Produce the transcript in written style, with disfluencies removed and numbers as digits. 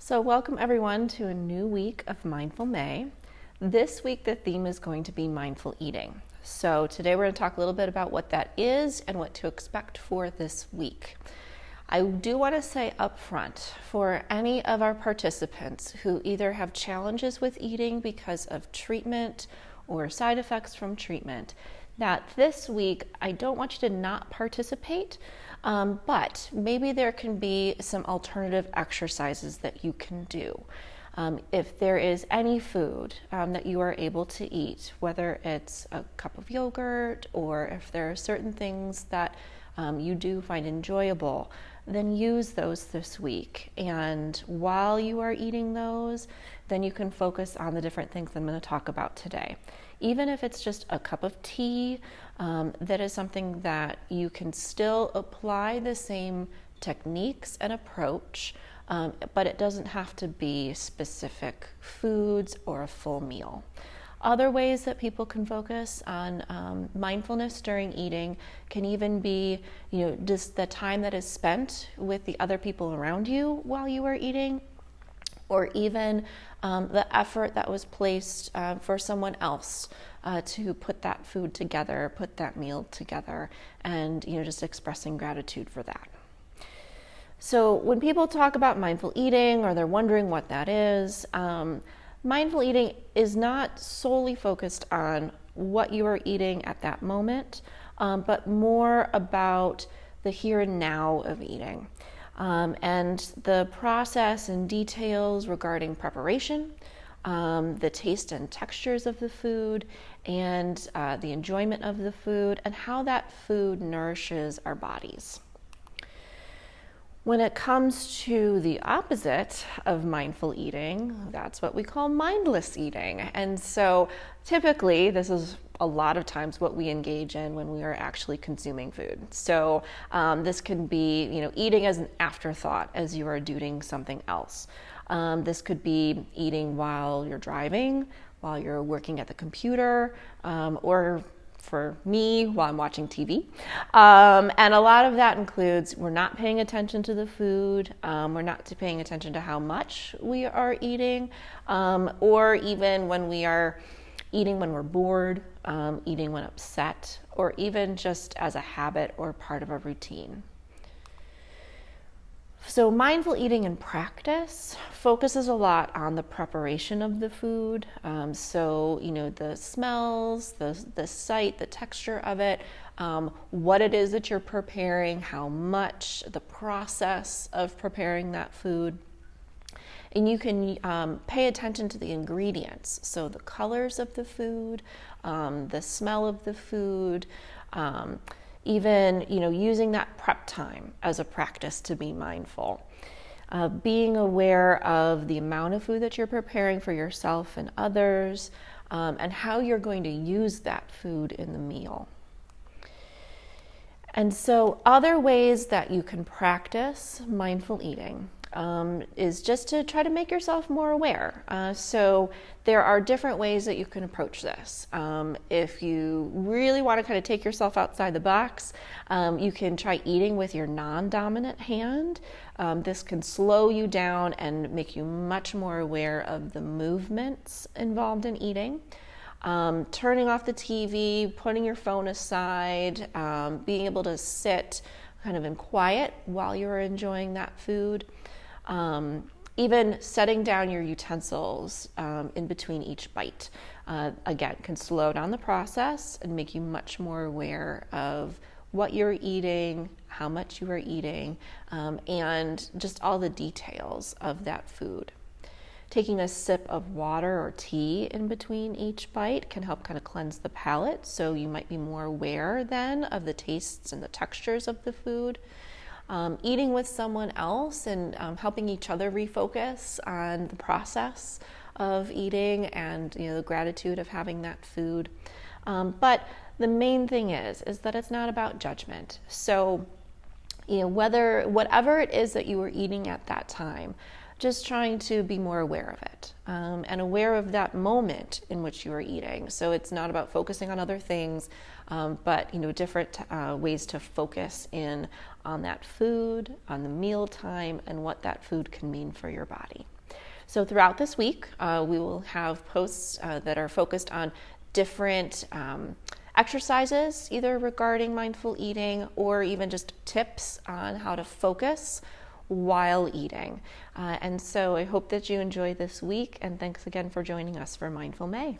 So welcome everyone to a new week of Mindful May. This week the theme is going to be mindful eating. So today we're going to talk a little bit about what that is and what to expect for this week. I do want to say up front, for any of our participants who either have challenges with eating because of treatment or side effects from treatment, that this week I don't want you to not participate, but maybe there can be some alternative exercises that you can do. If there is any food that you are able to eat, whether it's a cup of yogurt or if there are certain things that you do find enjoyable, then use those this week. And while you are eating those, then you can focus on the different things I'm going to talk about today. Even if it's just a cup of tea, that is something that you can still apply the same techniques and approach, but it doesn't have to be specific foods or a full meal. Other ways that people can focus on mindfulness during eating can even be, just the time that is spent with the other people around you while you are eating, or even the effort that was placed for someone else to put that food together, put that meal together, and just expressing gratitude for that. So when people talk about mindful eating, or they're wondering what that is, mindful eating is not solely focused on what you are eating at that moment, but more about the here and now of eating. And the process and details regarding preparation, the taste and textures of the food, and the enjoyment of the food, and how that food nourishes our bodies. When it comes to the opposite of mindful eating, that's what we call mindless eating. And so typically, this is a lot of times what we engage in when we are actually consuming food. So this can be, eating as an afterthought as you are doing something else. This could be eating while you're driving, while you're working at the computer, or for me, while I'm watching TV. And a lot of that includes we're not paying attention to the food, we're not paying attention to how much we are eating, or even when we are eating when we're bored, eating when upset, or even just as a habit or part of a routine. So mindful eating in practice focuses a lot on the preparation of the food. So, the smells, the sight, the texture of it, what it is that you're preparing, how much, the process of preparing that food. And you can pay attention to the ingredients. So the colors of the food, the smell of the food, even, using that prep time as a practice to be mindful. Being aware of the amount of food that you're preparing for yourself and others, and how you're going to use that food in the meal. And so other ways that you can practice mindful eating is just to try to make yourself more aware. So there are different ways that you can approach this. If you really want to kind of take yourself outside the box, you can try eating with your non-dominant hand. This can slow you down and make you much more aware of the movements involved in eating. Turning off the TV, putting your phone aside, being able to sit kind of in quiet while you're enjoying that food. Even setting down your utensils in between each bite, again, can slow down the process and make you much more aware of what you're eating, how much you are eating, and just all the details of that food. Taking a sip of water or tea in between each bite can help kind of cleanse the palate, so you might be more aware then of the tastes and the textures of the food. Eating with someone else and helping each other refocus on the process of eating and the gratitude of having that food. But the main thing is that it's not about judgment. So whatever it is that you were eating at that time, just trying to be more aware of it, and aware of that moment in which you are eating. So it's not about focusing on other things, but different ways to focus in on that food, on the meal time, and what that food can mean for your body. So throughout this week, we will have posts that are focused on different exercises, either regarding mindful eating or even just tips on how to focus while eating. And so I hope that you enjoy this week, and thanks again for joining us for Mindful May.